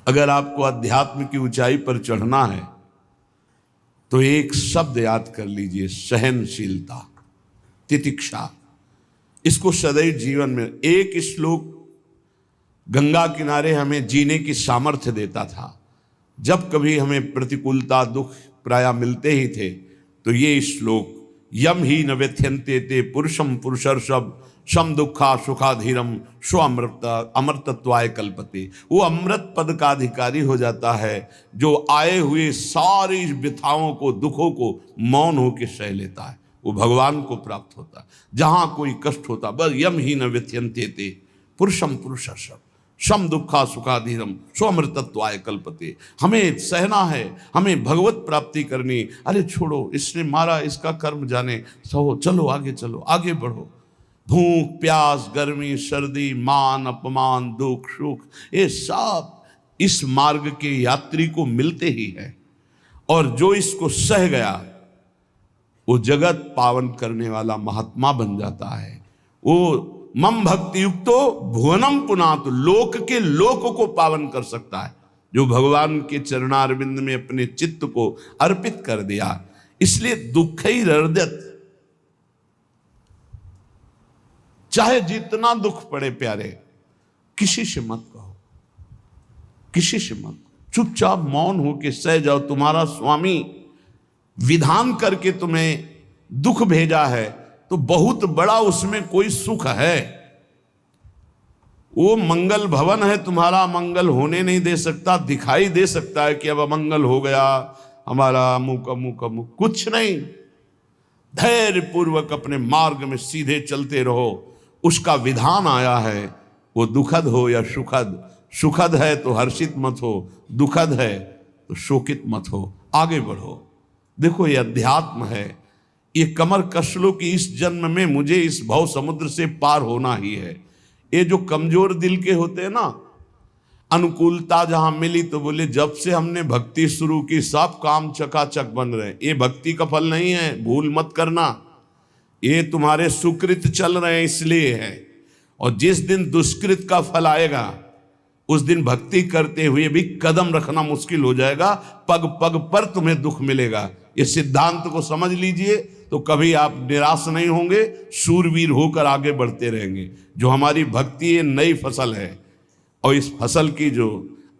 अगर आपको अध्यात्म की ऊंचाई पर चढ़ना है तो एक शब्द याद कर लीजिए, सहनशीलता, तितिक्षा। इसको सदैव जीवन में, एक श्लोक गंगा किनारे हमें जीने की सामर्थ्य देता था। जब कभी हमें प्रतिकूलता दुख प्राय मिलते ही थे तो ये श्लोक, यम ही न व्यथ्यन्ते ते पुरुषम पुरुषर्षभ सम दुखा सुखाधीरम स्व अमृतत्वाय कल्पते। वो अमृत पद का अधिकारी हो जाता है जो आए हुए सारी व्यथाओं को, दुखों को मौन होकर सह लेता है, वो भगवान को प्राप्त होता है। जहां कोई कष्ट होता, बस यम ही न व्यथ्यन्ते ते पुरुषम पुरुषर्षभ सम दुखा सुखाधीरम स्वमृतत्वाय कल्पते। हमें सहना है, हमें भगवत प्राप्ति करनी। अरे छोड़ो, इसने मारा, इसका कर्म जाने, सहो, चलो आगे, चलो आगे बढ़ो। भूख प्यास गर्मी सर्दी मान अपमान दुख सुख, ये सब इस मार्ग के यात्री को मिलते ही है। और जो इसको सह गया वो जगत पावन करने वाला महात्मा बन जाता है। वो मम भक्ति युक्तो भुवनम पुनात, लोक के लोक को पावन कर सकता है जो भगवान के चरणारविंद में अपने चित्त को अर्पित कर दिया। इसलिए दुखैर्हृदयत्, चाहे जितना दुख पड़े प्यारे, किसी से मत कहो, किसी से मत, चुपचाप मौन होके सह जाओ। तुम्हारा स्वामी विधान करके तुम्हें दुख भेजा है तो बहुत बड़ा उसमें कोई सुख है। वो मंगल भवन है, तुम्हारा मंगल होने नहीं दे सकता। दिखाई दे सकता है कि अब अमंगल हो गया हमारा, अमुक अमुक अमुक, कुछ नहीं। धैर्य पूर्वक अपने मार्ग में सीधे चलते रहो। उसका विधान आया है, वो दुखद हो या सुखद, सुखद है तो हर्षित मत हो, दुखद है तो शोकित मत हो, आगे बढ़ो। देखो ये अध्यात्म है, ये कमर कस लो कि इस जन्म में मुझे इस भव समुद्र से पार होना ही है। ये जो कमजोर दिल के होते हैं ना, अनुकूलता जहां मिली तो बोले जब से हमने भक्ति शुरू की सब काम चकाचक बन रहे। ये भक्ति का फल नहीं है, भूल मत करना। ये तुम्हारे सुकृत चल रहे हैं इसलिए है। और जिस दिन दुष्कृत का फल आएगा उस दिन भक्ति करते हुए भी कदम रखना मुश्किल हो जाएगा, पग पग पर तुम्हें दुख मिलेगा। ये सिद्धांत को समझ लीजिए तो कभी आप निराश नहीं होंगे, शूरवीर होकर आगे बढ़ते रहेंगे। जो हमारी भक्ति ये नई फसल है और इस फसल की जो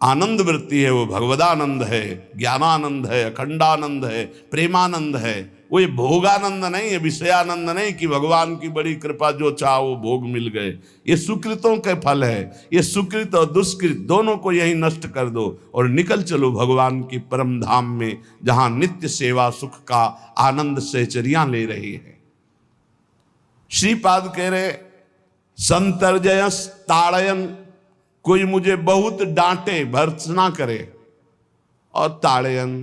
आनंद वृत्ति है वो भगवदानंद है, ज्ञानानंद है, अखंडानंद है, प्रेमानंद है। वो ये भोगानंद नहीं है, विषयानंद नहीं कि भगवान की बड़ी कृपा जो चाहो वो भोग मिल गए। ये सुकृतों के फल है। ये सुकृत और दुष्कृत दोनों को यही नष्ट कर दो और निकल चलो भगवान की परम धाम में, जहां नित्य सेवा सुख का आनंद सहचरियां ले रही है। श्रीपाद कह रहे संतर्जयस ताड़यन, कोई मुझे बहुत डांटे भर्त्सना करे और ताड़यन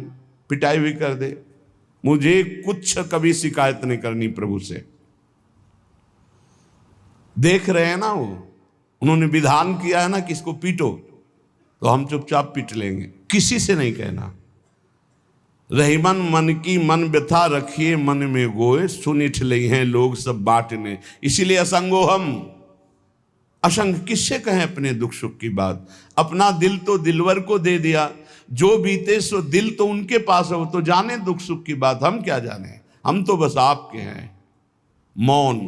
पिटाई भी कर दे, मुझे कुछ कभी शिकायत नहीं करनी प्रभु से। देख रहे हैं ना, वो उन्होंने विधान किया है ना कि इसको पीटो, तो हम चुपचाप पीट लेंगे, किसी से नहीं कहना। रहीमन मन की मन व्यथा रखिए मन में गोए, सुनिठ ले हैं लोग सब बांटने। इसीलिए असंगो हम, असंग किससे कहें अपने दुख सुख की बात। अपना दिल तो दिलवर को दे दिया, जो बीते सो दिल तो उनके पास है, वो तो जाने दुख सुख की बात, हम क्या जाने। हम तो बस आपके हैं। मौन,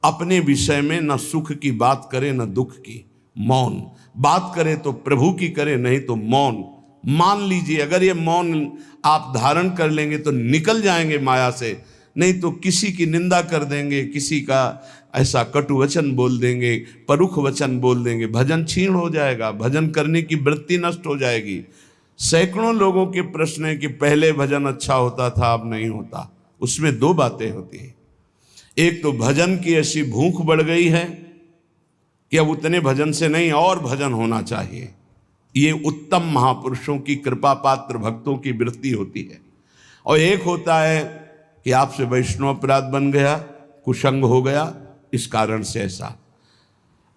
अपने विषय में न सुख की बात करे न दुख की। मौन बात करे तो प्रभु की करे, नहीं तो मौन। मान लीजिए अगर ये मौन आप धारण कर लेंगे तो निकल जाएंगे माया से, नहीं तो किसी की निंदा कर देंगे, किसी का ऐसा कटु वचन बोल देंगे, परुख वचन बोल देंगे, भजन छीण हो जाएगा, भजन करने की वृत्ति नष्ट हो जाएगी। सैकड़ों लोगों के प्रश्न है कि पहले भजन अच्छा होता था अब नहीं होता। उसमें दो बातें होती है, एक तो भजन की ऐसी भूख बढ़ गई है कि अब उतने भजन से नहीं और भजन होना चाहिए। ये उत्तम महापुरुषों की कृपा पात्र भक्तों की वृत्ति होती है। और एक होता है कि आपसे वैष्णव अपराध बन गया, कुसंग हो गया, इस कारण से ऐसा।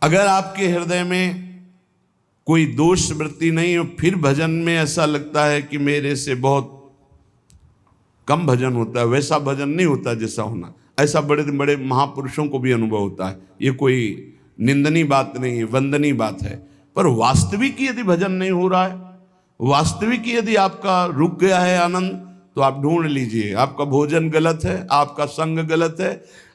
अगर आपके हृदय में कोई दोष वृत्ति नहीं हो, फिर भजन में ऐसा लगता है कि मेरे से बहुत कम भजन होता है, वैसा भजन नहीं होता जैसा होना। ऐसा बड़े बड़े महापुरुषों को भी अनुभव होता है। ये कोई निंदनीय बात नहीं है, वंदनीय बात है। पर वास्तविक यदि भजन नहीं हो रहा है, वास्तविक यदि आपका रुक गया है आनंद, तो आप ढूंढ लीजिए, आपका भोजन गलत है, आपका संग गलत है,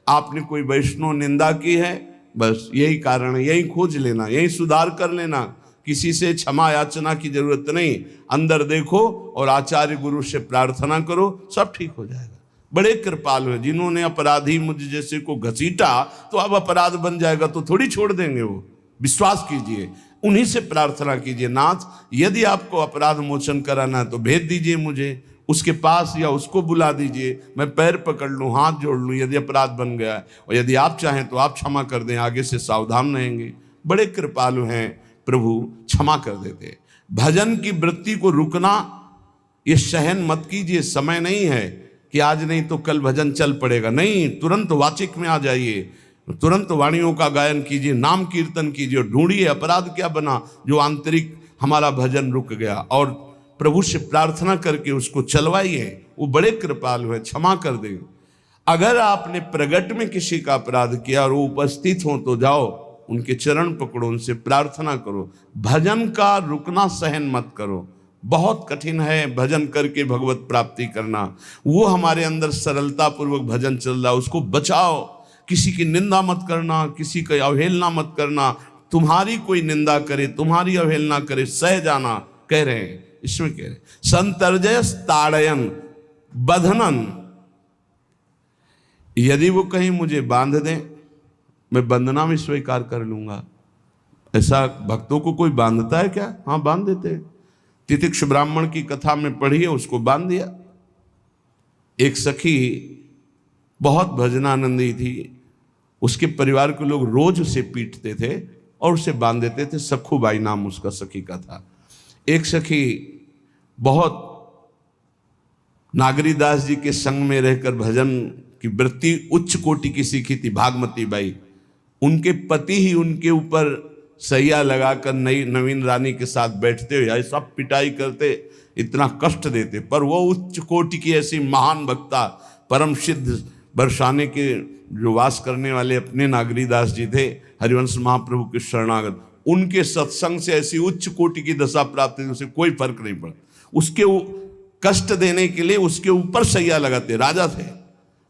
आपने कोई वैष्णव निंदा की है, बस यही कारण है। यही खोज लेना, यही सुधार कर लेना, किसी से क्षमा याचना की जरूरत नहीं। अंदर देखो और आचार्य गुरु से प्रार्थना करो, सब ठीक हो जाएगा। बड़े कृपालु हैं, जिन्होंने अपराधी मुझ जैसे को घसीटा तो अब अपराध बन जाएगा, तो थोड़ी छोड़ देंगे वो। विश्वास कीजिए, उन्हीं से प्रार्थना कीजिए, नाथ यदि आपको अपराध मोचन कराना है तो भेज दीजिए मुझे उसके पास, या उसको बुला दीजिए, मैं पैर पकड़ लूँ, हाथ जोड़ लूँ यदि अपराध बन गया है, और यदि आप चाहें तो आप क्षमा कर दें, आगे से सावधान रहेंगे। बड़े कृपालु हैं प्रभु, क्षमा कर देते। भजन की वृत्ति को रुकना ये सहन मत कीजिए। समय नहीं है कि आज नहीं तो कल भजन चल पड़ेगा, नहीं, तुरंत वाचिक में आ जाइए, तुरंत वाणियों का गायन कीजिए, नाम कीर्तन कीजिए, और ढूंढिए अपराध क्या बना जो आंतरिक हमारा भजन रुक गया, और प्रभु से प्रार्थना करके उसको चलवाइए। वो बड़े कृपालु है, क्षमा कर देंगे। अगर आपने प्रगट में किसी का अपराध किया और वो उपस्थित हो तो जाओ, उनके चरण पकड़ो, उनसे प्रार्थना करो। भजन का रुकना सहन मत करो। बहुत कठिन है भजन करके भगवत प्राप्ति करना। वो हमारे अंदर सरलता पूर्वक भजन चल रहा है, उसको बचाओ। किसी की निंदा मत करना, किसी की अवहेलना मत करना। तुम्हारी कोई निंदा करे, तुम्हारी अवहेलना करे, सह जाना, कह रहे हैं इसमें, कह रहे संतर्जय ताड़यन बंधनन। यदि वो कहीं मुझे बांध दें, मैं बंधना में स्वीकार कर लूंगा। ऐसा भक्तों को कोई बांधता है क्या? हाँ, बांध देते हैं। तितिक्ष ब्राह्मण की कथा में पढ़िए, उसको बांध दिया। एक सखी बहुत भजनानंदी थी, उसके परिवार के लोग रोज उसे पीटते थे और उसे बांध देते थे। सखूबाई नाम उसका सखी का था। एक सखी बहुत नागरीदास जी के संग में रहकर भजन की वृत्ति उच्च कोटि की सीखी थी, भागमती बाई। उनके पति ही उनके ऊपर सैया लगाकर नवीन रानी के साथ बैठते हुए ऐसा पिटाई करते, इतना कष्ट देते, पर वो उच्च कोटि की ऐसी महान वक्ता, परम सिद्ध बरसाने के जो वास करने वाले अपने नागरीदास जी थे, हरिवंश महाप्रभु के शरणागत, उनके सत्संग से ऐसी उच्च कोटि की दशा प्राप्त हुई, उसे कोई फर्क नहीं पड़ा। उसके कष्ट देने के लिए उसके ऊपर सैया लगाते, राजा थे,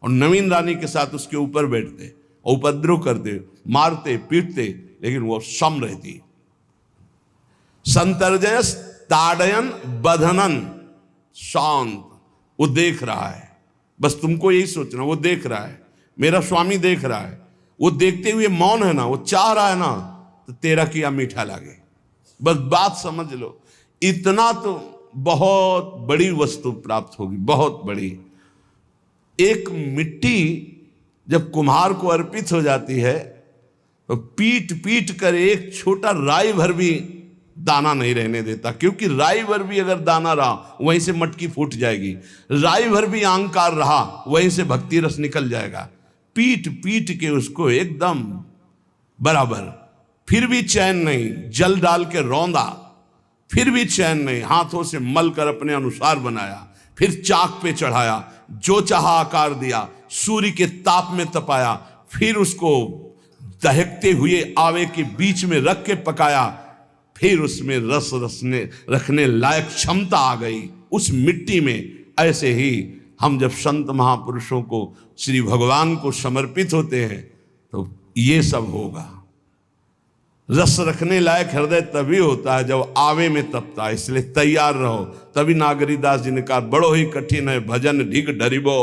और नवीन रानी के साथ उसके ऊपर बैठते, उपद्रव करते, मारते, पीटते, लेकिन वो सम रहती। संतर्जय ताड़यन बंधनन, शांत। वो देख रहा है, बस तुमको यही सोचना, वो देख रहा है, मेरा स्वामी देख रहा है। वो देखते हुए मौन है ना, वो चाह रहा है ना, तो तेरा किया मीठा लगे। बस बात समझ लो, इतना तो बहुत बड़ी वस्तु प्राप्त होगी, बहुत बड़ी। एक मिट्टी जब कुम्हार को अर्पित हो जाती है तो पीट पीट कर एक छोटा राई भर भी दाना नहीं रहने देता, क्योंकि राई भर भी अगर दाना रहा वहीं से मटकी फूट जाएगी, राई भर भी अहंकार रहा वहीं से भक्ति रस निकल जाएगा। पीट पीट के उसको एकदम बराबर, फिर भी चैन नहीं, जल डाल के रौंदा, फिर भी चैन नहीं, हाथों से मल कर अपने अनुसार बनाया, फिर चाक पे चढ़ाया, जो चाहा आकार दिया, सूर्य के ताप में तपाया, फिर उसको दहकते हुए आवे के बीच में रख के पकाया, फिर उसमें रस रखने लायक क्षमता आ गई उस मिट्टी में। ऐसे ही हम जब संत महापुरुषों को, श्री भगवान को समर्पित होते हैं तो ये सब होगा। रस रखने लायक हृदय तभी होता है जब आवे में तपता है, इसलिए तैयार रहो। तभी नागरीदास जी ने कहा, बड़ो ही कठिन है भजन ढिग डरिबो।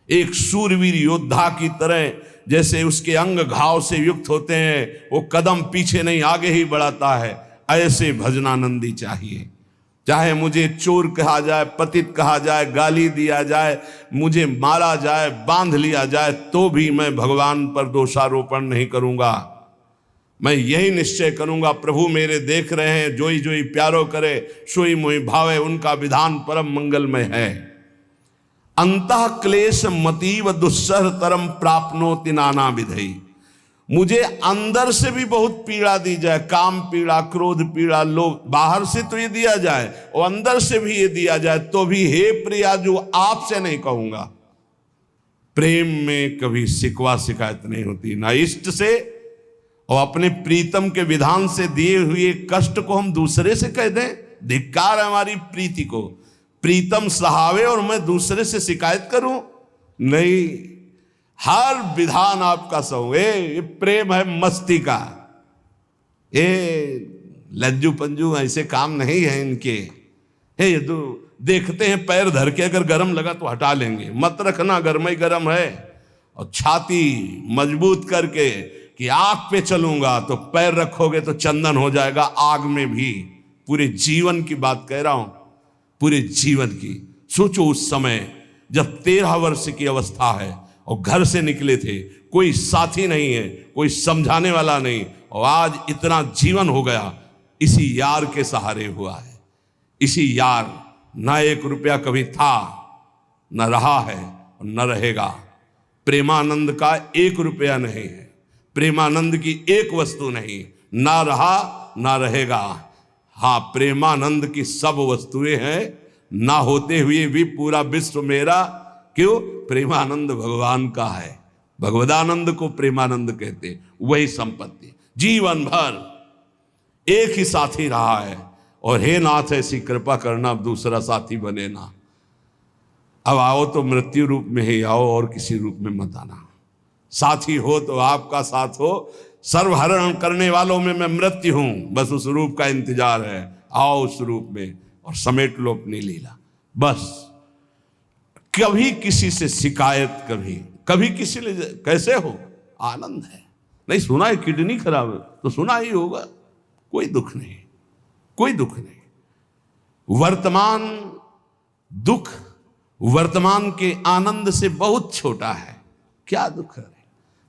एक सूरवीर योद्धा की तरह जैसे उसके अंग घाव से युक्त होते हैं, वो कदम पीछे नहीं आगे ही बढ़ाता है, ऐसे भजनानंदी चाहिए। चाहे मुझे चोर कहा जाए, पतित कहा जाए, गाली दिया जाए, मुझे मारा जाए, बांध लिया जाए, तो भी मैं भगवान पर दोषारोपण नहीं करूंगा। मैं यही निश्चय करूंगा, प्रभु मेरे देख रहे हैं, जोई जोई प्यारो करे सोई मोई भावे, उनका विधान परम मंगलमय है। अंतः क्लेश मतीव दुस्सह तरम प्राप्नोति नाना विधि। मुझे अंदर से भी बहुत पीड़ा दी जाए, काम पीड़ा, क्रोध पीड़ा, लोग बाहर से तो ये दिया जाए और अंदर से भी ये दिया जाए, तो भी हे प्रिया जो आपसे नहीं कहूंगा। प्रेम में कभी शिकवा शिकायत नहीं होती, ना इष्ट से और अपने प्रीतम के विधान से दिए हुए कष्ट को हम दूसरे से कह दें? धिक्कार है हमारी प्रीति को। प्रीतम सहावे और मैं दूसरे से शिकायत करूं? नहीं, हर विधान आपका सहो। ये प्रेम है मस्ती का, ये लज्जू पंजू ऐसे काम नहीं है इनके। ये तो देखते हैं पैर धर के, अगर गर्म लगा तो हटा लेंगे, मत रखना गर्म ही गर्म है। और छाती मजबूत करके कि आग पे चलूंगा, तो पैर रखोगे तो चंदन हो जाएगा आग में भी। पूरे जीवन की बात कह रहा हूं, पूरे जीवन की। सोचो उस समय जब 13 वर्ष की अवस्था है और घर से निकले थे, कोई साथी नहीं है, कोई समझाने वाला नहीं, और आज इतना जीवन हो गया इसी यार के सहारे हुआ है। इसी यार, ना 1 रुपया कभी था, न रहा है और न रहेगा। प्रेमानंद का 1 रुपया नहीं है, प्रेमानंद की 1 वस्तु नहीं, ना रहा ना रहेगा। हाँ, प्रेमानंद की सब वस्तुएं हैं, ना होते हुए भी पूरा विश्व मेरा। क्यों? प्रेमानंद भगवान का है। भगवदानंद को प्रेमानंद कहते। वही संपत्ति जीवन भर एक ही साथी रहा है। और हे नाथ, ऐसी कृपा करना, अब दूसरा साथी बने ना। अब आओ तो मृत्यु रूप में ही आओ, और किसी रूप में मत आना। साथी हो तो आपका साथ हो। सर्वहरण करने वालों में मैं मृत्यु हूं, बस उस रूप का इंतजार है। आओ उस रूप में और समेट लो अपनी लीला। बस कभी किसी से शिकायत, कभी किसी ने कैसे हो, आनंद है। नहीं सुना है किडनी खराब है, तो सुना ही होगा, कोई दुख नहीं, कोई दुख नहीं। वर्तमान दुख वर्तमान के आनंद से बहुत छोटा है। क्या दुख है?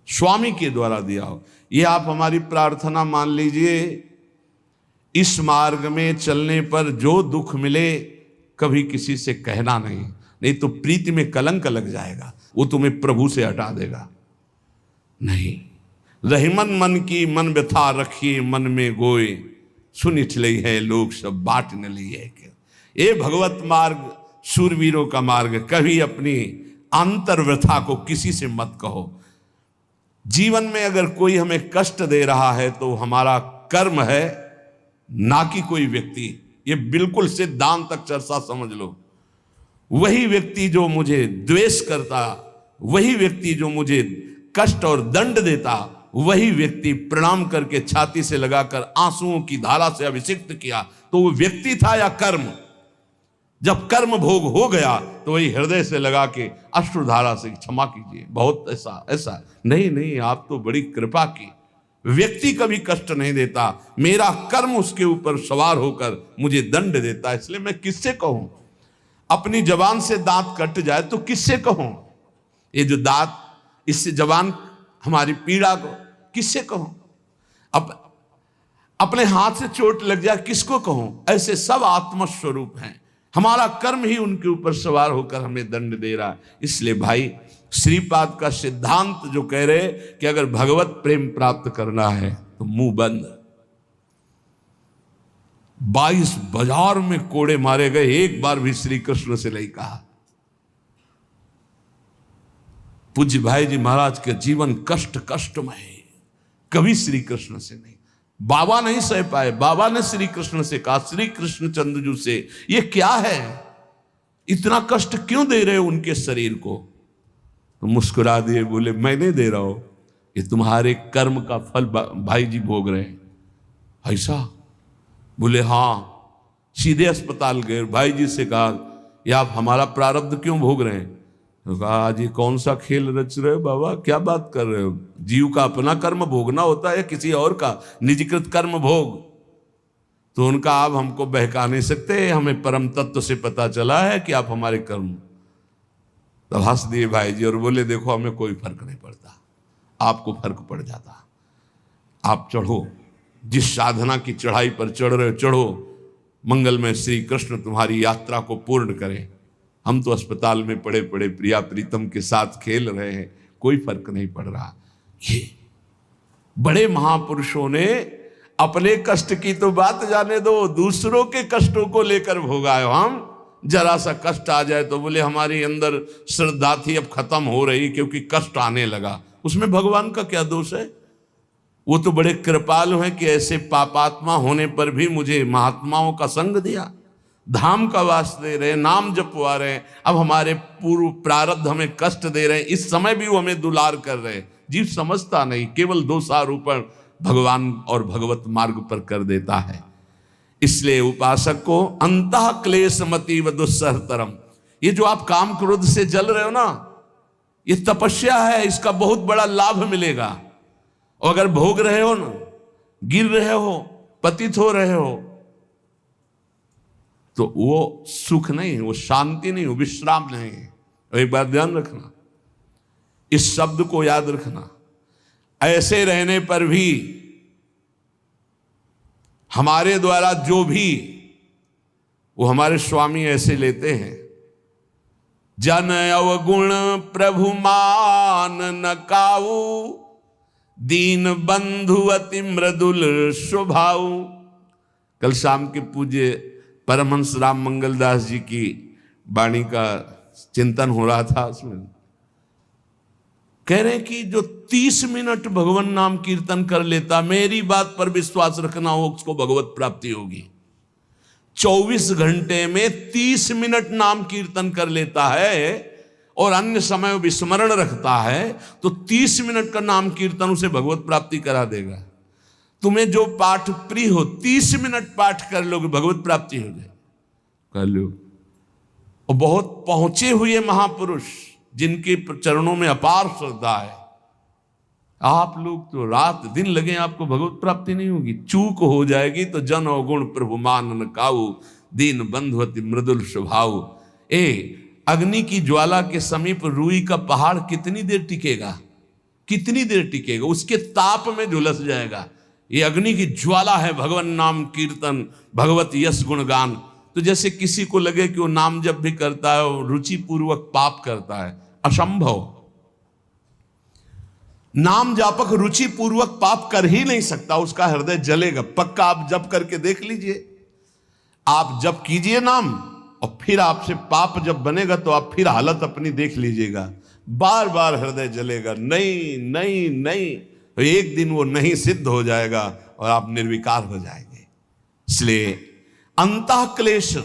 स्वामी के द्वारा दिया हो। ये आप हमारी प्रार्थना मान लीजिए। इस मार्ग में चलने पर जो दुख मिले, कभी किसी से कहना नहीं, नहीं तो प्रीति में कलंक लग जाएगा, वो तुम्हें प्रभु से हटा देगा। नहीं, रहीमन मन की मन व्यथा रखिए मन में गोए, सुनिठ लई है लोग सब बाट न लिए। ये भगवत मार्ग शूरवीरों का मार्ग। कभी अपनी अंतर व्यथा को किसी से मत कहो। जीवन में अगर कोई हमें कष्ट दे रहा है तो हमारा कर्म है, ना कि कोई व्यक्ति। ये बिल्कुल सिद्धांत तक चर्चा समझ लो। वही व्यक्ति जो मुझे द्वेष करता, वही व्यक्ति जो मुझे कष्ट और दंड देता, वही व्यक्ति प्रणाम करके छाती से लगाकर आंसुओं की धारा से अभिषिक्त किया, तो वो व्यक्ति था या कर्म? जब कर्म भोग हो गया तो वही हृदय से लगा के अश्रुधारा से क्षमा कीजिए, बहुत ऐसा नहीं, आप तो बड़ी कृपा की। व्यक्ति कभी कष्ट नहीं देता, मेरा कर्म उसके ऊपर सवार होकर मुझे दंड देता है। इसलिए मैं किससे कहूं? अपनी जबान से दांत कट जाए तो किससे कहूं? ये जो दांत, इससे जबान हमारी पीड़ा को किससे कहूं? अपने हाथ से चोट लग जाए किसको कहूं? ऐसे सब आत्मस्वरूप हैं। हमारा कर्म ही उनके ऊपर सवार होकर हमें दंड दे रहा है। इसलिए भाई, श्रीपाद का सिद्धांत जो कह रहे कि अगर भगवत प्रेम प्राप्त करना है तो मुंह बंद। 22 बाजार में कोड़े मारे गए, एक बार भी श्री कृष्ण से नहीं कहा। पूज्य भाई जी महाराज के जीवन कष्टमय है, कभी श्री कृष्ण से नहीं। बाबा नहीं सह पाए, बाबा ने श्री कृष्ण से कहा, श्री कृष्ण चंद्रजू से, ये क्या है, इतना कष्ट क्यों दे रहे हो उनके शरीर को? तो मुस्कुरा दिए, बोले मैं नहीं दे रहा हूं, ये तुम्हारे कर्म का फल भाई जी भोग रहे हैं। ऐसा? बोले हाँ। सीधे अस्पताल गए, भाई जी से कहा, ये आप हमारा प्रारब्ध क्यों भोग रहे हैं? तो कहा, आज ये कौन सा खेल रच रहे हो बाबा, क्या बात कर रहे हो? जीव का अपना कर्म भोगना होता है, किसी और का निजीकृत कर्म भोग? तो उनका आप हमको बहका नहीं सकते, हमें परम तत्व से पता चला है कि आप हमारे कर्म। तब हंस दिए भाई जी और बोले, देखो हमें कोई फर्क नहीं पड़ता, आपको फर्क पड़ जाता। आप चढ़ो, जिस साधना की चढ़ाई पर चढ़ रहे हो चढ़ो, मंगलमय श्री कृष्ण तुम्हारी यात्रा को पूर्ण करें। हम तो अस्पताल में पड़े पड़े प्रिया प्रीतम के साथ खेल रहे हैं, कोई फर्क नहीं पड़ रहा। ये बड़े महापुरुषों ने अपने कष्ट की तो बात जाने दो, दूसरों के कष्टों को लेकर भोगाए। हम जरा सा कष्ट आ जाए तो बोले हमारी अंदर श्रद्धा थी अब खत्म हो रही क्योंकि कष्ट आने लगा। उसमें भगवान का क्या दोष है? वो तो बड़े कृपालु हैं कि ऐसे पापात्मा होने पर भी मुझे महात्माओं का संग दिया, धाम का वास दे रहे, नाम जपवा रहे हैं। अब हमारे पूर्व प्रारब्ध हमें कष्ट दे रहे हैं, इस समय भी वो हमें दुलार कर रहे हैं। जीव समझता नहीं, केवल दोषारोपण भगवान और भगवत मार्ग पर कर देता है। इसलिए उपासक को अंतः क्लेश मति व दुस्सहतरम, ये जो आप काम क्रोध से जल रहे हो ना, ये तपस्या है, इसका बहुत बड़ा लाभ मिलेगा। और अगर भोग रहे हो ना, गिर रहे हो, पतित हो रहे हो, तो वो सुख नहीं है, वो शांति नहीं, वो विश्राम नहीं है। और एक बात ध्यान रखना, इस शब्द को याद रखना, ऐसे रहने पर भी हमारे द्वारा जो भी वो हमारे स्वामी ऐसे लेते हैं, जन अवगुण प्रभु मान न काऊ, दीन बंधु अति मृदुल स्वभाव। कल शाम के पूज्य परमहंस राम मंगलदास जी की वाणी का चिंतन हो रहा था, उसमें कह रहे हैं कि जो 30 मिनट भगवान नाम कीर्तन कर लेता, मेरी बात पर विश्वास रखना हो, उसको भगवत प्राप्ति होगी। 24 घंटे में 30 मिनट नाम कीर्तन कर लेता है और अन्य समय विस्मरण रखता है, तो 30 मिनट का नाम कीर्तन उसे भगवत प्राप्ति करा देगा। तुम्हें जो पाठ प्रिय हो, 30 मिनट पाठ कर लोगे, भगवत प्राप्ति हो जाए, कर लो। और बहुत पहुंचे हुए महापुरुष जिनके चरणों में अपार श्रद्धा है, आप लोग तो रात दिन लगे, आपको भगवत प्राप्ति नहीं होगी। चूक हो जाएगी तो जन अवगुण प्रभु मान न काऊ, दीन बंधु अति मृदुल स्वभाव। अग्नि की ज्वाला के समीप रुई का पहाड़ कितनी देर टिकेगा, कितनी देर टिकेगा, उसके ताप में झुलस जाएगा। ये अग्नि की ज्वाला है भगवान नाम कीर्तन, भगवत यश गुणगान। तो जैसे किसी को लगे कि वो नाम जब भी करता है वो रुचि पूर्वक पाप करता है, असंभव। नाम जापक रुचि पूर्वक पाप कर ही नहीं सकता, उसका हृदय जलेगा पक्का। आप जप करके देख लीजिए, आप जप कीजिए नाम, और फिर आपसे पाप जब बनेगा तो आप फिर हालत अपनी देख लीजिएगा, बार बार हृदय जलेगा, नहीं नहीं नहीं। तो एक दिन वो नहीं सिद्ध हो जाएगा और आप निर्विकार हो जाएंगे। इसलिए अंतः क्लेश,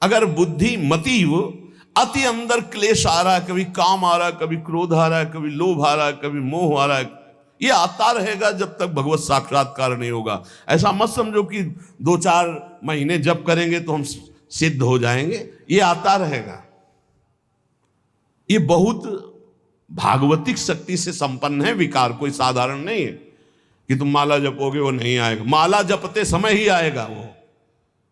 अगर बुद्धि मति वो अति अंदर क्लेश आ रहा है, कभी काम आ रहा है, कभी क्रोध आ रहा है, कभी लोभ आ रहा है, कभी मोह आ रहा है, ये आता रहेगा जब तक भगवत साक्षात्कार नहीं होगा। ऐसा मत समझो कि 2-4 महीने जप करेंगे तो हम सिद्ध हो जाएंगे, ये आता रहेगा। ये बहुत भागवतिक शक्ति से संपन्न है विकार, कोई साधारण नहीं है कि तुम माला जपोगे वो नहीं आएगा, माला जपते समय ही आएगा वो।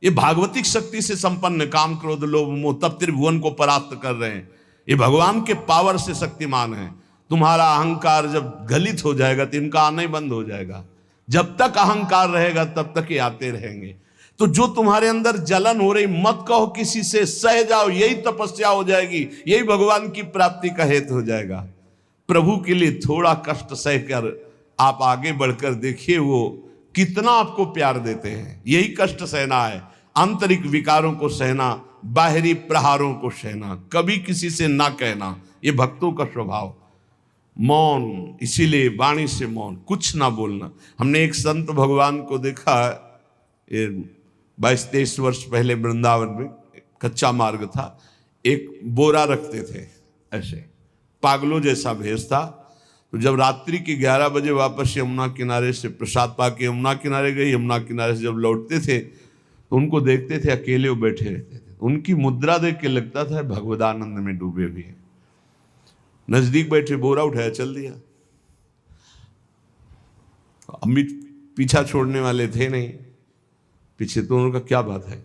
ये भागवतिक शक्ति से संपन्न, काम क्रोध लोभ मोह तब त्रिभुवन को परास्त कर रहे हैं। ये भगवान के पावर से शक्तिमान है। तुम्हारा अहंकार जब गलित हो जाएगा तो इनका आना ही बंद हो जाएगा। जब तक अहंकार रहेगा तब तक ये आते रहेंगे। तो जो तुम्हारे अंदर जलन हो रही, मत कहो किसी से, सह जाओ, यही तपस्या हो जाएगी, यही भगवान की प्राप्ति का हेतु हो जाएगा। प्रभु के लिए थोड़ा कष्ट सहकर आप आगे बढ़कर देखिए वो कितना आपको प्यार देते हैं। यही कष्ट सहना है, आंतरिक विकारों को सहना, बाहरी प्रहारों को सहना, कभी किसी से ना कहना, ये भक्तों का स्वभाव। मौन, इसीलिए वाणी से मौन, कुछ ना बोलना। हमने एक संत भगवान को देखा, 22-23 वर्ष पहले वृंदावन में कच्चा मार्ग था, एक बोरा रखते थे, ऐसे पागलों जैसा भेष था। तो जब रात्रि के 11 बजे वापस यमुना किनारे से प्रसाद पाके यमुना किनारे गए, यमुना किनारे से जब लौटते थे तो उनको देखते थे अकेले वो बैठे रहते थे। उनकी मुद्रा देख के लगता था भगवदानंद में डूबे हुए हैं। नजदीक बैठे, बोरा उठाया, चल दिया। अम्मी पीछा छोड़ने वाले थे नहीं, पीछे तो उनका क्या बात है,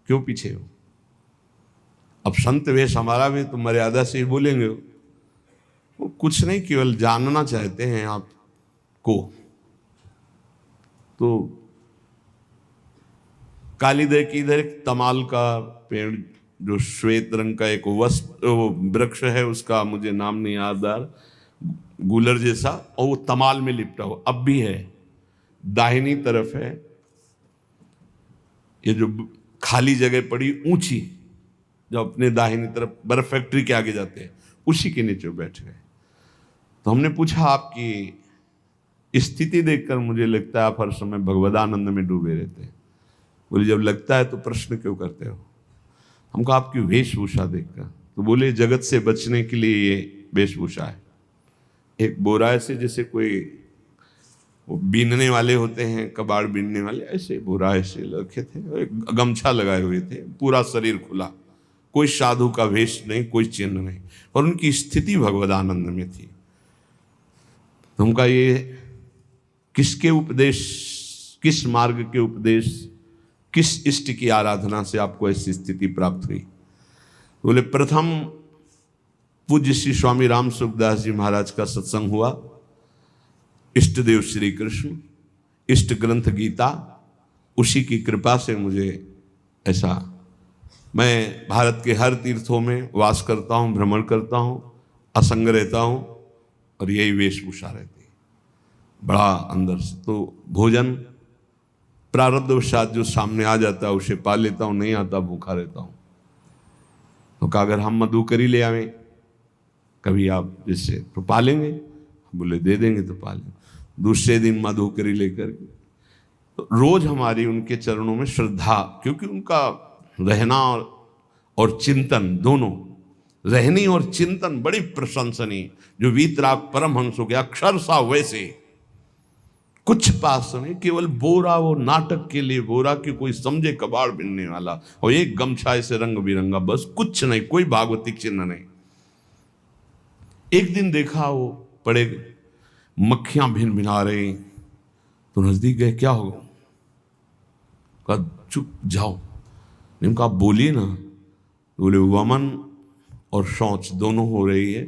क्यों पीछे हो? अब संत वेश हमारा भी तो मर्यादा से ही बोलेंगे। वो कुछ नहीं, केवल जानना चाहते हैं आपको। तो कालीदह की इधर एक तमाल का पेड़, जो श्वेत रंग का एक वृक्ष है, उसका मुझे नाम नहीं याद आ रहा, गूलर जैसा, और वो तमाल में लिपटा हुआ अब भी है। दाहिनी तरफ है ये जो खाली जगह पड़ी ऊंची, जो अपने दाहिनी तरफ बर्फ फैक्ट्री के आगे जाते हैं, उसी के नीचे बैठ गए। तो हमने पूछा आपकी स्थिति देखकर मुझे लगता है आप हर समय भगवदानंद में डूबे रहते हैं। बोले जब लगता है तो प्रश्न क्यों करते हो? हमको आपकी वेशभूषा देखकर। तो बोले जगत से बचने के लिए ये वेशभूषा है। एक बोरा से जैसे कोई बीनने वाले होते हैं, कबाड़ बीनने वाले, ऐसे बोरा ऐसे रखे थे, एक गमछा लगाए हुए थे, पूरा शरीर खुला, कोई साधु का वेश नहीं, कोई चिन्ह नहीं, और उनकी स्थिति भगवदानंद में थी। तो उनका ये किसके उपदेश, किस मार्ग के उपदेश, किस इष्ट की आराधना से आपको ऐसी स्थिति प्राप्त हुई? बोले प्रथम पूज्य श्री स्वामी राम सुखदास जी महाराज का सत्संग हुआ, इष्ट देव श्री कृष्ण, इष्ट ग्रंथ गीता, उसी की कृपा से मुझे ऐसा, मैं भारत के हर तीर्थों में वास करता हूँ, भ्रमण करता हूँ, असंग रहता हूँ, और यही वेशभूषा रहती है बड़ा अंदर से। तो भोजन प्रारब्धवशात जो सामने आ जाता है उसे पा लेता हूँ, नहीं आता भूखा रहता हूँ। तो कहा अगर हम मधुकरी ले आवें कभी आप जिससे तो पालेंगे? बोले दे देंगे तो पालेंगे। दूसरे दिन मधुकरी लेकर के, तो रोज हमारी उनके चरणों में श्रद्धा, क्योंकि उनका रहना और चिंतन दोनों, रहनी और चिंतन बड़ी प्रशंसनीय। जो वीतराग परमहंस हो गया अक्षर सा वैसे, कुछ पास नहीं, केवल बोरा, वो नाटक के लिए बोरा कि कोई समझे कबाड़ बिनने वाला, और एक गमछा ऐसे रंग बिरंगा, बस कुछ नहीं, कोई भागवतिक चिन्ह नहीं। एक दिन देखा वो पड़े मक्खियां भिन भिना रही, तो नजदीक गए, क्या होगा? कहा चुप जाओ। इनका आप बोलिए ना। बोले वमन और शौच दोनों हो रही है,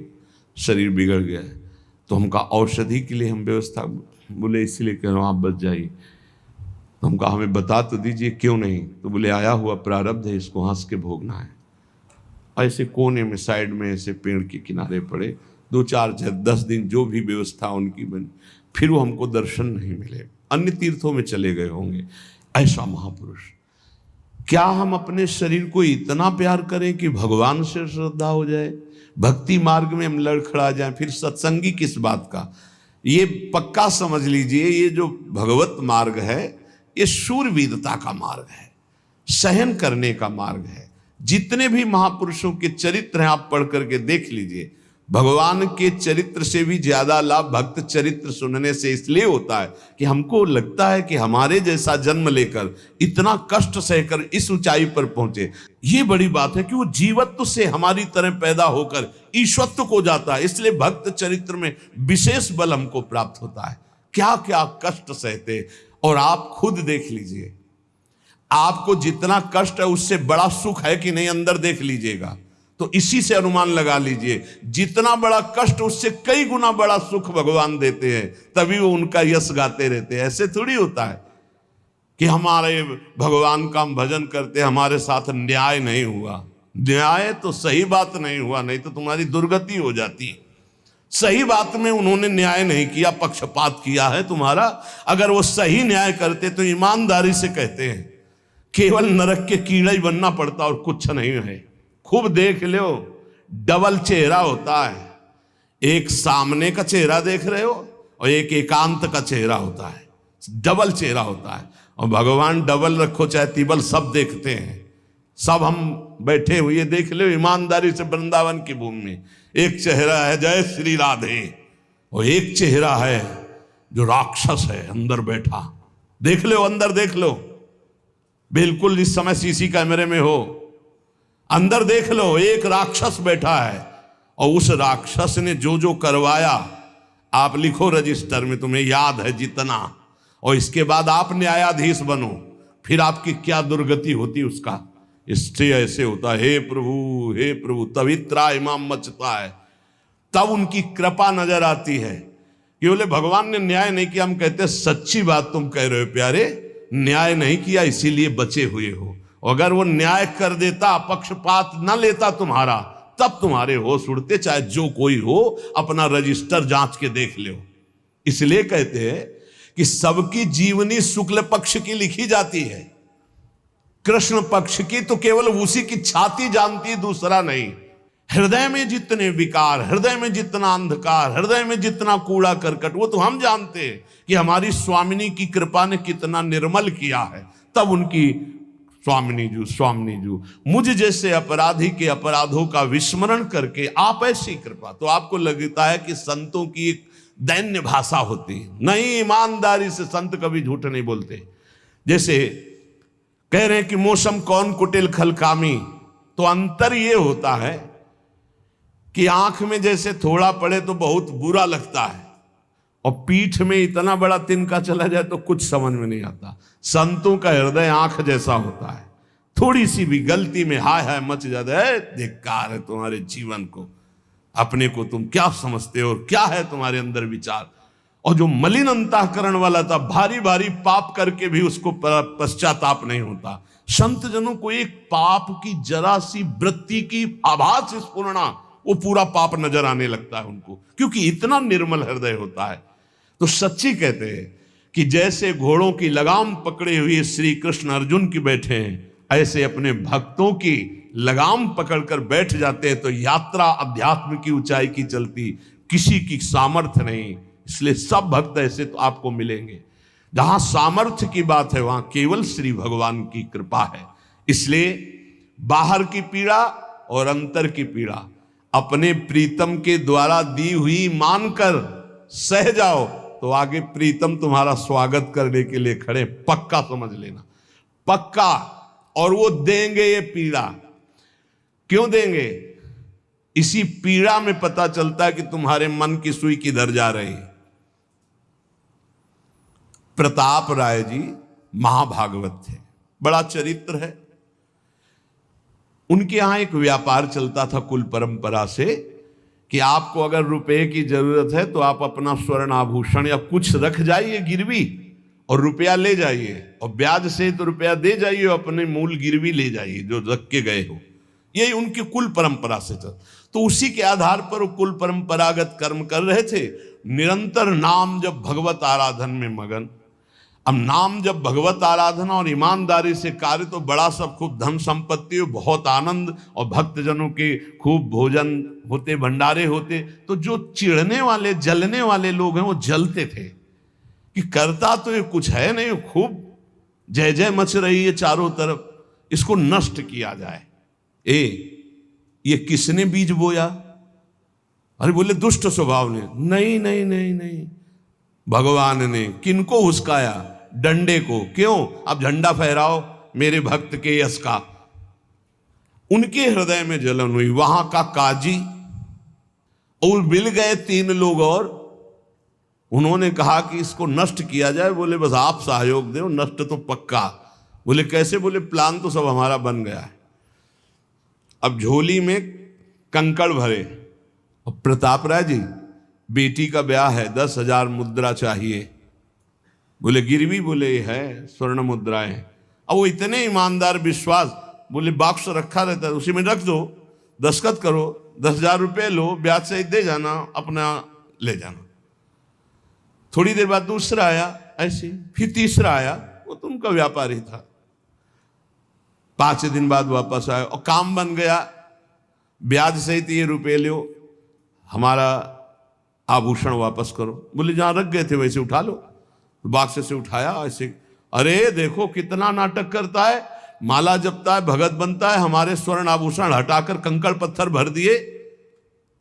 शरीर बिगड़ गया है, तो हमका औषधि के लिए हम व्यवस्था, बोले इसलिए कह रहा हूँ आप बच जाइए। तो हम कहा हमें बता तो दीजिए क्यों नहीं? तो बोले आया हुआ प्रारब्ध है, इसको हंस के भोगना है। ऐसे कोने में साइड में ऐसे पेड़ के किनारे पड़े, 2-4-10 दिन जो भी व्यवस्था उनकी बनी, फिर वो हमको दर्शन नहीं मिले, अन्य तीर्थों में चले गए होंगे। ऐसा महापुरुष, क्या हम अपने शरीर को इतना प्यार करें कि भगवान से श्रद्धा हो जाए, भक्ति मार्ग में हम लड़खड़ा जाएं, फिर सत्संगी किस बात का? ये पक्का समझ लीजिए, ये जो भगवत मार्ग है ये शूरवीरता का मार्ग है, सहन करने का मार्ग है। जितने भी महापुरुषों के चरित्र हैं आप पढ़ करके देख लीजिए, भगवान के चरित्र से भी ज्यादा लाभ भक्त चरित्र सुनने से इसलिए होता है कि हमको लगता है कि हमारे जैसा जन्म लेकर इतना कष्ट सहकर इस ऊंचाई पर पहुंचे, ये बड़ी बात है कि वो जीवत्व से हमारी तरह पैदा होकर ईश्वत्व को जाता है। इसलिए भक्त चरित्र में विशेष बल हमको प्राप्त होता है। क्या क्या कष्ट सहते, और आप खुद देख लीजिए, आपको जितना कष्ट है उससे बड़ा सुख है कि नहीं, अंदर देख लीजिएगा तो इसी से अनुमान लगा लीजिए, जितना बड़ा कष्ट उससे कई गुना बड़ा सुख भगवान देते हैं, तभी वो उनका यश गाते रहते हैं। ऐसे थोड़ी होता है कि हमारे भगवान का हम भजन करते, हमारे साथ न्याय नहीं हुआ। न्याय तो सही बात नहीं हुआ, नहीं तो तुम्हारी दुर्गति हो जाती। सही बात में उन्होंने न्याय नहीं किया, पक्षपात किया है तुम्हारा। अगर वो सही न्याय करते तो ईमानदारी से कहते हैं, केवल नरक के कीड़ा ही बनना पड़ता और कुछ नहीं है। खूब देख लो, डबल चेहरा होता है, एक सामने का चेहरा देख रहे हो और एक एकांत का चेहरा होता है, डबल चेहरा होता है। और भगवान डबल रखो चाहे तिबल, सब देखते हैं। सब हम बैठे हुए देख लो ईमानदारी से वृंदावन की भूमि में, एक चेहरा है जय श्री राधे, और एक चेहरा है जो राक्षस है अंदर बैठा। देख लो, अंदर देख लो, बिल्कुल इस समय सीसी कैमरे में हो, अंदर देख लो, एक राक्षस बैठा है, और उस राक्षस ने जो जो करवाया आप लिखो रजिस्टर में, तुम्हें याद है जितना, और इसके बाद आप न्यायाधीश बनो, फिर आपकी क्या दुर्गति होती उसका। इससे ऐसे होता है, हे प्रभु, तभी त्राहिमाम मचता है, तब उनकी कृपा नजर आती है कि बोले भगवान ने न्याय नहीं किया। हम कहते सच्ची बात तुम कह रहे हो प्यारे, न्याय नहीं किया इसीलिए बचे हुए हो। अगर वो न्याय कर देता, पक्षपात न लेता तुम्हारा, तब तुम्हारे होश उड़ते, चाहे जो कोई हो, अपना रजिस्टर जांच के देख लो। इसलिए कहते हैं कि सबकी जीवनी शुक्ल पक्ष की लिखी जाती है, कृष्ण पक्ष की तो केवल उसी की छाती जानती, दूसरा नहीं। हृदय में जितने विकार, हृदय में जितना अंधकार, हृदय में जितना कूड़ा करकट, वो तो हम जानते हैं कि हमारी स्वामिनी की कृपा ने कितना निर्मल किया है। तब उनकी स्वामिनी जू मुझ जैसे अपराधी के अपराधों का विस्मरण करके आप ऐसी कृपा, तो आपको लगता है कि संतों की एक दैन्य भाषा होती है। नहीं, ईमानदारी से संत कभी झूठ नहीं बोलते। जैसे कह रहे हैं कि मौसम कौन कुटिल खलकामी, तो अंतर ये होता है कि आंख में जैसे थोड़ा पड़े तो बहुत बुरा लगता है, और पीठ में इतना बड़ा तिनका चला जाए तो कुछ समझ में नहीं आता। संतों का हृदय आंख जैसा होता है, थोड़ी सी भी गलती में हाय हाय मच जाता है। धिक्कार है तुम्हारे जीवन को, अपने को तुम क्या समझते हो, क्या है तुम्हारे अंदर विचार। और जो मलिन अंतःकरण वाला था, भारी भारी पाप करके भी उसको पश्चाताप नहीं होता। संत जनों को एक पाप की जरा सी वृत्ति की आभास स्फुरना, वो पूरा पाप नजर आने लगता है उनको, क्योंकि इतना निर्मल हृदय होता है। तो सच्ची कहते हैं कि जैसे घोड़ों की लगाम पकड़े हुए श्री कृष्ण अर्जुन की बैठे हैं, ऐसे अपने भक्तों की लगाम पकड़कर बैठ जाते हैं, तो यात्रा अध्यात्म की ऊंचाई की चलती, किसी की सामर्थ्य नहीं। इसलिए सब भक्त ऐसे तो आपको मिलेंगे। जहां सामर्थ्य की बात है वहां केवल श्री भगवान की कृपा है। इसलिए बाहर की पीड़ा और अंतर की पीड़ा अपने प्रीतम के द्वारा दी हुई मानकर सह जाओ, तो आगे प्रीतम तुम्हारा स्वागत करने के लिए खड़े, पक्का समझ लेना, पक्का। और वो देंगे ये पीड़ा। क्यों देंगे? इसी पीड़ा में पता चलता है कि तुम्हारे मन की सुई किधर जा रही। प्रताप राय जी महाभागवत थे, बड़ा चरित्र है। उनके यहां एक व्यापार चलता था कुल परंपरा से कि आपको अगर रुपए की जरूरत है तो आप अपना स्वर्ण आभूषण या कुछ रख जाइए गिरवी, और रुपया ले जाइए, और ब्याज से तो रुपया दे जाइए, अपने मूल गिरवी ले जाइए जो रख के गए हो। यही उनकी कुल परंपरा से चल। तो उसी के आधार पर वो कुल परंपरागत कर्म कर रहे थे। निरंतर नाम जब भगवत आराधन में मगन। अब नाम जब भगवत आराधना और ईमानदारी से कार्य, तो बड़ा सब खूब धन संपत्ति, बहुत आनंद, और भक्तजनों के खूब भोजन होते, भंडारे होते। तो जो चिढ़ने वाले जलने वाले लोग हैं वो जलते थे कि करता तो ये कुछ है नहीं, खूब जय जय मच रही है चारों तरफ, इसको नष्ट किया जाए। ये किसने बीज बोया? अरे बोले दुष्ट स्वभाव ने। नहीं नहीं नहीं नहीं, भगवान ने। किनको हुस्काया? डंडे को। क्यों? अब झंडा फहराओ मेरे भक्त के यश का। उनके हृदय में जलन हुई। वहां का काजी और मिल गए 3 लोग, और उन्होंने कहा कि इसको नष्ट किया जाए। बोले बस आप सहयोग दो, नष्ट तो पक्का। बोले कैसे? बोले प्लान तो सब हमारा बन गया है। अब झोली में कंकड़ भरे, और प्रताप राय जी बेटी का ब्याह है, 10,000 मुद्रा चाहिए। बोले गिरवी? बोले है स्वर्ण मुद्राएं। अब वो इतने ईमानदार विश्वास, बोले बॉक्स रखा रहता है उसी में रख दो, दस्तखत करो, 10,000 रुपये लो, ब्याज सहित दे जाना, अपना ले जाना। थोड़ी देर बाद दूसरा आया ऐसे, फिर तीसरा आया, वो तो उनका व्यापारी था। 5 दिन बाद वापस आया और काम बन गया, ब्याज सहित ये रुपये लो, हमारा आभूषण वापस करो। बोले जहां रख गए थे वैसे उठा लो। बाक्स से उठाया ऐसे। अरे देखो कितना नाटक करता है, माला जपता है, भगत बनता है, हमारे स्वर्ण आभूषण हटाकर कंकड़ पत्थर भर दिए।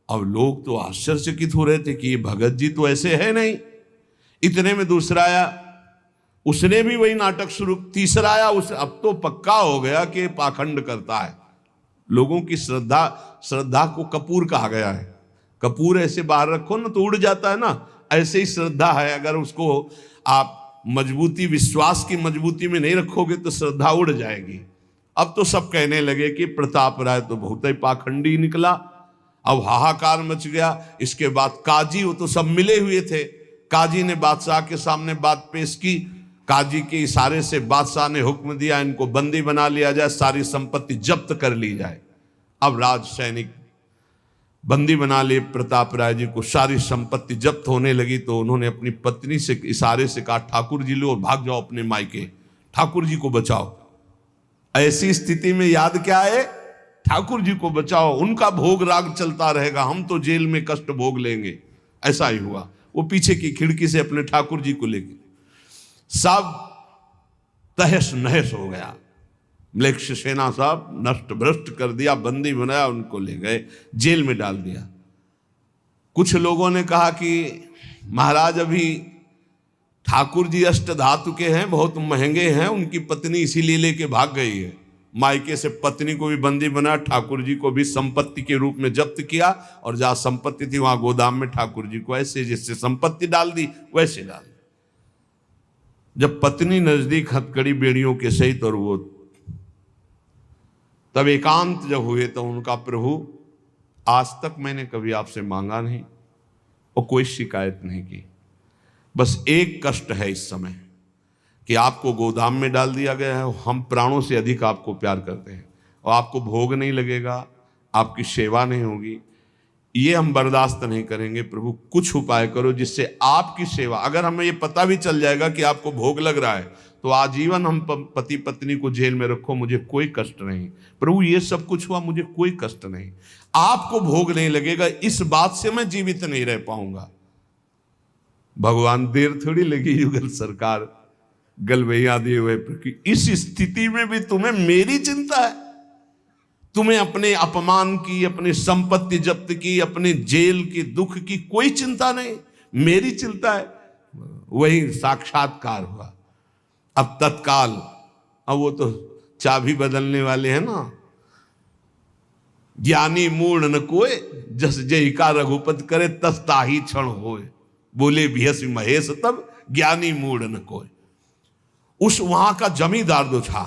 अब लोग तो आश्चर्यचकित हो रहे थे कि ये भगत जी तो ऐसे है नहीं। इतने में दूसरा आया, उसने भी वही नाटक शुरू। तीसरा आया, उस अब तो पक्का हो गया कि पाखंड करता है। लोगों की श्रद्धा को कपूर कहा गया है। कपूर ऐसे बाहर रखो ना तो उड़ जाता है ना, ऐसे ही श्रद्धा है। अगर उसको आप मजबूती, विश्वास की मजबूती में नहीं रखोगे तो श्रद्धा उड़ जाएगी। अब तो सब कहने लगे कि प्रताप राय तो बहुत ही पाखंडी निकला। अब हाहाकार मच गया। इसके बाद काजी, वो तो सब मिले हुए थे, काजी ने बादशाह के सामने बात पेश की। काजी के इशारे से बादशाह ने हुक्म दिया इनको बंदी बना लिया जाए, सारी संपत्ति जब्त कर ली जाए। अब राज सैनिक बंदी बना लिए प्रताप राय जी को, सारी संपत्ति जब्त होने लगी। तो उन्होंने अपनी पत्नी से इशारे से कहा ठाकुर जी लो और भाग जाओ अपने मायके, ठाकुर जी को बचाओ। ऐसी स्थिति में याद क्या है? ठाकुर जी को बचाओ, उनका भोग राग चलता रहेगा, हम तो जेल में कष्ट भोग लेंगे। ऐसा ही हुआ। वो पीछे की खिड़की से अपने ठाकुर जी को लेके सब तहस नहस हो गया। म्लेच्छ सेना साहब नष्ट भ्रष्ट कर दिया, बंदी बनाया, उनको ले गए, जेल में डाल दिया। कुछ लोगों ने कहा कि महाराज अभी ठाकुर जी अष्ट धातु के हैं, बहुत महंगे हैं, उनकी पत्नी इसीलिए लेके भाग गई है। मायके से पत्नी को भी बंदी बनाया, ठाकुर जी को भी संपत्ति के रूप में जब्त किया, और जहां संपत्ति थी वहां गोदाम में ठाकुर जी को ऐसे जैसे संपत्ति डाल दी वैसे डाल दी। जब पत्नी नजदीक हथकड़ी बेड़ियों के सहित, और वो तब एकांत जब हुए तो उनका प्रभु आज तक मैंने कभी आपसे मांगा नहीं और कोई शिकायत नहीं की, बस एक कष्ट है इस समय कि आपको गोदाम में डाल दिया गया है, हम प्राणों से अधिक आपको प्यार करते हैं और आपको भोग नहीं लगेगा, आपकी सेवा नहीं होगी, ये हम बर्दाश्त नहीं करेंगे। प्रभु कुछ उपाय करो जिससे आपकी सेवा, अगर हमें ये पता भी चल जाएगा कि आपको भोग लग रहा है तो आजीवन हम पति पत्नी को जेल में रखो, मुझे कोई कष्ट नहीं। प्रभु ये सब कुछ हुआ, मुझे कोई कष्ट नहीं, आपको भोग नहीं लगेगा, इस बात से मैं जीवित नहीं रह पाऊंगा। भगवान देर थोड़ी लगी युगल सरकार गलबैया दिए हुए, इस स्थिति में भी तुम्हें मेरी चिंता है, तुम्हें अपने अपमान की, अपनी संपत्ति जब्त की, अपने जेल की दुख की कोई चिंता नहीं, मेरी चिंता है। वही साक्षात्कार हुआ। अब तत्काल, अब वो तो चाबी बदलने वाले हैं ना, ज्ञानी मूढ़ न कोय, जस जय का रघुपत करे तस ताही क्षण होए, बोले भियस महेश तब ज्ञानी मूढ़ न कोय। उस वहां का जमींदार जो था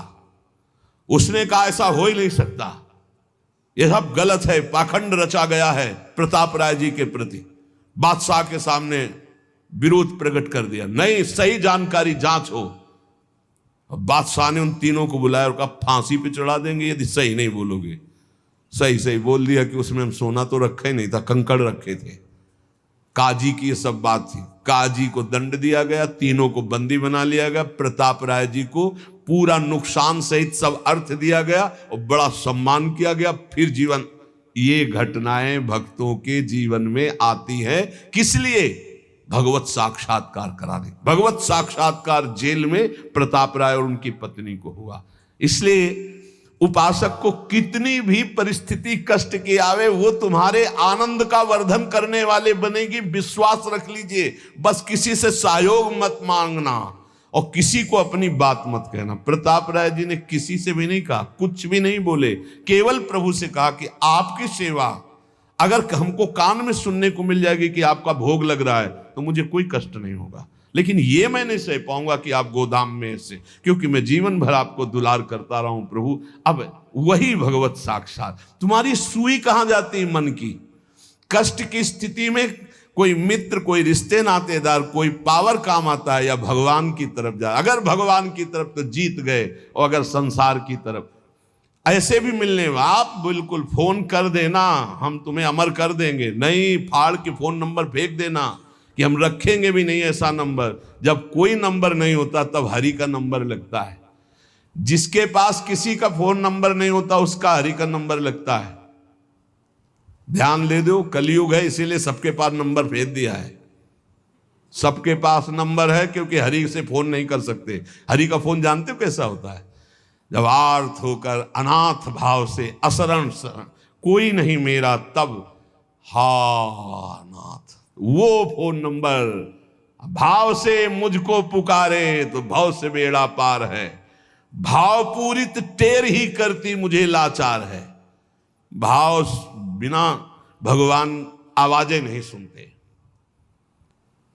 उसने कहा ऐसा हो ही नहीं सकता, यह सब गलत है, पाखंड रचा गया है प्रताप राय जी के प्रति। बादशाह के सामने विरोध प्रकट कर दिया, नहीं सही जानकारी जांच हो। बादशाह ने उन तीनों को बुलाया और कहा फांसी पे चढ़ा देंगे यदि सही नहीं बोलोगे। सही सही बोल दिया कि उसमें हम सोना तो रखा ही नहीं था, कंकड़ रखे थे। काजी की ये सब बात थी। काजी को दंड दिया गया, तीनों को बंदी बना लिया गया, प्रताप राय जी को पूरा नुकसान सहित सब अर्थ दिया गया और बड़ा सम्मान किया गया। फिर जीवन, ये घटनाएं भक्तों के जीवन में आती है किस लिए? भगवत साक्षात्कार कराने। भगवत साक्षात्कार जेल में प्रताप राय और उनकी पत्नी को हुआ। इसलिए उपासक को कितनी भी परिस्थिति कष्ट की आवे, वो तुम्हारे आनंद का वर्धन करने वाले बनेगी, विश्वास रख लीजिए। बस किसी से सहयोग मत मांगना और किसी को अपनी बात मत कहना। प्रताप राय जी ने किसी से भी नहीं कहा, कुछ भी नहीं बोले, केवल प्रभु से कहा कि आपकी सेवा अगर हमको कान में सुनने को मिल जाएगी कि आपका भोग लग रहा है तो मुझे कोई कष्ट नहीं होगा, लेकिन ये मैं नहीं सह पाऊंगा कि आप गोदाम में ऐसे, क्योंकि मैं जीवन भर आपको दुलार करता रहा हूं प्रभु। अब वही भगवत साक्षात। तुम्हारी सुई कहां जाती है मन की? कष्ट की स्थिति में कोई मित्र, कोई रिश्ते नातेदार, कोई पावर काम आता है या भगवान की तरफ जा? अगर भगवान की तरफ तो जीत गए, और अगर संसार की तरफ ऐसे भी मिलने, आप बिल्कुल फोन कर देना, हम तुम्हें अमर कर देंगे, नहीं फाड़ के फोन नंबर फेंक देना कि हम रखेंगे भी नहीं ऐसा नंबर। जब कोई नंबर नहीं होता तब हरि का नंबर लगता है। जिसके पास किसी का फोन नंबर नहीं होता उसका हरि का नंबर लगता है। ध्यान दे दो, कलयुग है इसीलिए सबके पास नंबर भेज दिया है। सबके पास नंबर है क्योंकि हरि से फोन नहीं कर सकते। हरि का फोन जानते हो कैसा होता है? जब आर्थ होकर अनाथ भाव से असरण कोई नहीं मेरा तब हा नाथ, वो फोन नंबर। भाव से मुझको पुकारे तो भाव से बेड़ा पार है, भाव पूरित टेर ही करती मुझे लाचार है। भाव बिना भगवान आवाजें नहीं सुनते,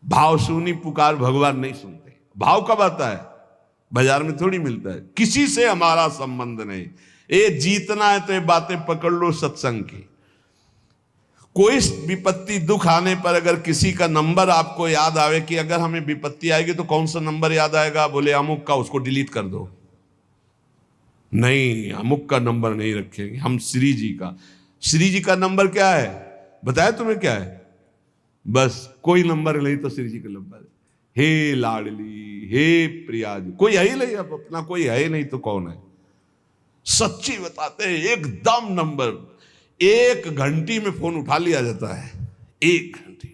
भाव सुनी पुकार भगवान नहीं सुनते। भाव कब आता है? बाजार में थोड़ी मिलता है। किसी से हमारा संबंध नहीं। ये जीतना है तो ये बातें पकड़ लो सत्संग की। कोई विपत्ति दुख आने पर अगर किसी का नंबर आपको याद आवे कि अगर हमें विपत्ति आएगी तो कौन सा नंबर याद आएगा? बोले अमुक का, उसको डिलीट कर दो। नहीं, अमुक का नंबर नहीं रखेंगे हम, श्री जी का। श्री जी का नंबर क्या है बताया तुम्हें? क्या है? बस कोई नंबर नहीं तो श्री जी का नंबर है। हे लाडली, हे प्रिया जी, कोई है ही नहीं। अब अपना कोई है ही नहीं तो कौन है? सच्ची बताते हैं, एकदम नंबर। 1 घंटी में फोन उठा लिया जाता है, 1 घंटी।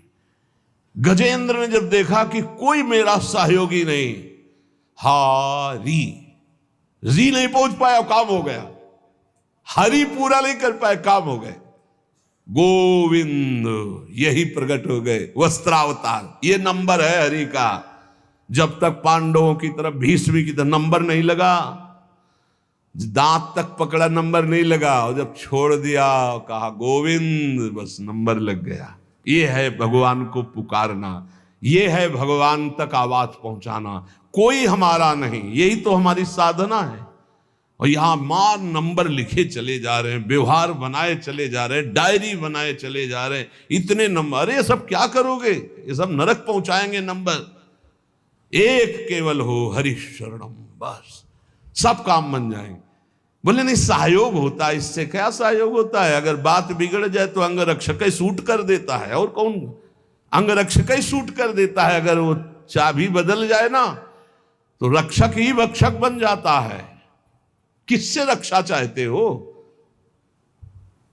गजेंद्र ने जब देखा कि कोई मेरा सहयोगी नहीं, हारी री नहीं पहुंच पाया, काम हो गया। हरि पूरा नहीं कर पाए, काम हो गए। गोविंद यही प्रकट हो गए, वस्त्रावतार। ये नंबर है हरि का। जब तक पांडवों की तरफ, भीष्म की तरफ नंबर नहीं लगा, दांत तक पकड़ा, नंबर नहीं लगा, और जब छोड़ दिया, कहा गोविंद, बस नंबर लग गया। ये है भगवान को पुकारना, ये है भगवान तक आवाज पहुंचाना। कोई हमारा नहीं, यही तो हमारी साधना है। और यहां मां नंबर लिखे चले जा रहे हैं, व्यवहार बनाए चले जा रहे हैं, डायरी बनाए चले जा रहे हैं, इतने नंबर। अरे ये सब क्या करोगे, ये सब नरक पहुंचाएंगे नंबर। एक केवल हो हरि शरणम, बस सब काम बन जाएंगे। बोले नहीं, सहयोग होता है। इससे क्या सहयोग होता है? अगर बात बिगड़ जाए तो अंग रक्षक ही सूट कर देता है, और कौन? अंग रक्षक ही सूट कर देता है। अगर वो चाबी बदल जाए ना तो रक्षक ही भक्षक बन जाता है। किससे रक्षा चाहते हो?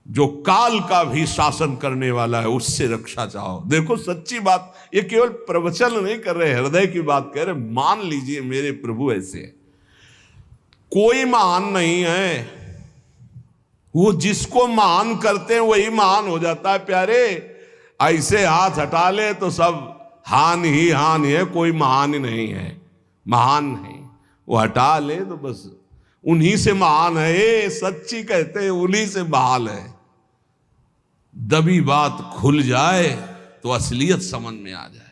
जो काल का भी शासन करने वाला है, उससे रक्षा चाहो। देखो सच्ची बात, ये केवल प्रवचन नहीं कर रहे, हृदय की बात कह रहे। मान लीजिए मेरे प्रभु ऐसे है, कोई महान नहीं है, वो जिसको महान करते हैं वही महान हो जाता है प्यारे। ऐसे हाथ हटा ले तो सब हान ही हान है, कोई महान ही नहीं है, महान नहीं। वो हटा ले तो बस उन्हीं से महान है। ये सच्ची कहते हैं, उन्हीं से बहाल है। दबी बात खुल जाए तो असलियत समझ में आ जाए।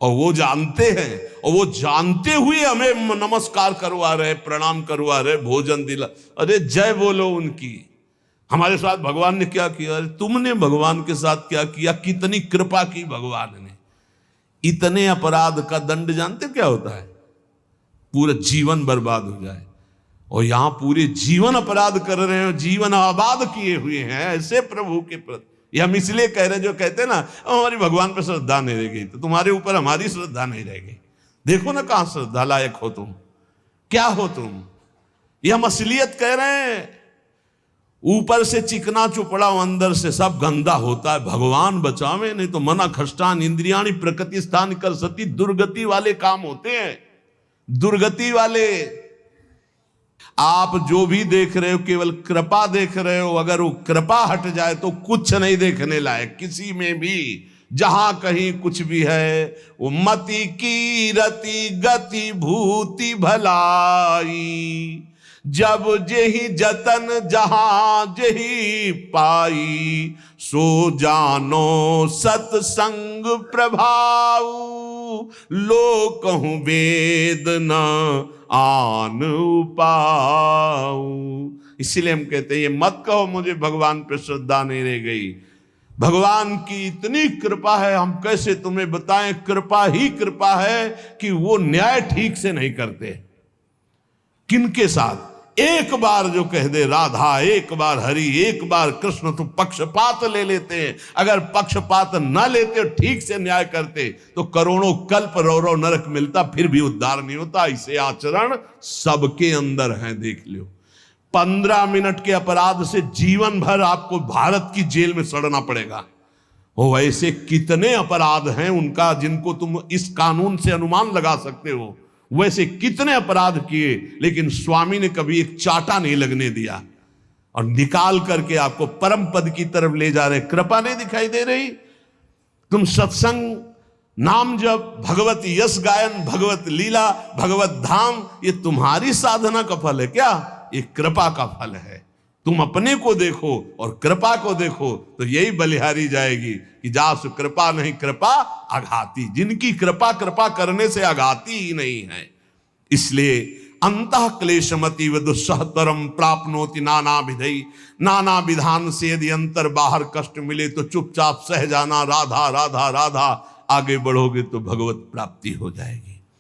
और वो जानते हैं, और वो जानते हुए हमें नमस्कार करवा रहे, प्रणाम करवा रहे, भोजन दिला। अरे जय बोलो उनकी। हमारे साथ भगवान ने क्या किया? अरे तुमने भगवान के साथ क्या किया? कितनी कृपा की भगवान ने। इतने अपराध का दंड जानते क्या होता है? पूरा जीवन बर्बाद हो जाए। और यहां पूरे जीवन अपराध कर रहे हैं, जीवन आबाद किए हुए हैं ऐसे प्रभु के प्रति। ये हम इसलिए कह रहे हैं, जो कहते हैं ना हमारी भगवान पर श्रद्धा नहीं रह गई, तो तुम्हारे ऊपर हमारी श्रद्धा नहीं रह गई। देखो ना कहां श्रद्धा लायक हो तुम, क्या हो तुम। ये हम असलियत कह रहे हैं। ऊपर से चिकना चुपड़ा, अंदर से सब गंदा होता है। भगवान बचावे, नहीं तो मना खष्टान इंद्रियाणी प्रकृति स्थान कर सती। दुर्गति वाले काम होते हैं, दुर्गति वाले। आप जो भी देख रहे हो केवल कृपा देख रहे हो। अगर वो कृपा हट जाए तो कुछ नहीं देखने लायक किसी में भी। जहां कहीं कुछ भी है वो मति की रति गति भूति भलाई। जब जेहि जतन जहां जेहि पाई। सो जानो सत्संग प्रभाऊ। लोक कहूं वेद न आन उपाऊ। इसीलिए हम कहते हैं ये मत कहो मुझे भगवान पे श्रद्धा नहीं रह गई। भगवान की इतनी कृपा है, हम कैसे तुम्हें बताएं। कृपा ही कृपा है कि वो न्याय ठीक से नहीं करते। किनके साथ? एक बार जो कह दे राधा, एक बार हरि, एक बार कृष्ण, तो पक्षपात ले लेते हैं। अगर पक्षपात ना लेते, ठीक से न्याय करते, तो करोड़ों कल्प रो नरक मिलता, फिर भी उद्धार नहीं होता। इसे आचरण सबके अंदर है, देख लो। 15 मिनट के अपराध से जीवन भर आपको भारत की जेल में सड़ना पड़ेगा। वो ऐसे कितने अपराध हैं उनका, जिनको तुम इस कानून से अनुमान लगा सकते हो। वैसे कितने अपराध किए, लेकिन स्वामी ने कभी एक चाटा नहीं लगने दिया, और निकाल करके आपको परम पद की तरफ ले जा रहे। कृपा नहीं दिखाई दे रही? तुम सत्संग, नाम जप, भगवत यश गायन, भगवत लीला, भगवत धाम, ये तुम्हारी साधना का फल है क्या? ये कृपा का फल है। तुम अपने को देखो और कृपा को देखो, तो यही बलिहारी जाएगी कि जासु कृपा नहीं कृपा आघाती। जिनकी कृपा कृपा करने से आघाती ही नहीं है। इसलिए अंतः क्लेशमति दुस्सहतरम प्राप्नोति नाना विधि। नाना विधान से यदि अंतर बाहर कष्ट मिले तो चुपचाप सह जाना। राधा राधा राधा, आगे बढ़ोगे तो भगवत प्राप्ति हो जाएगी।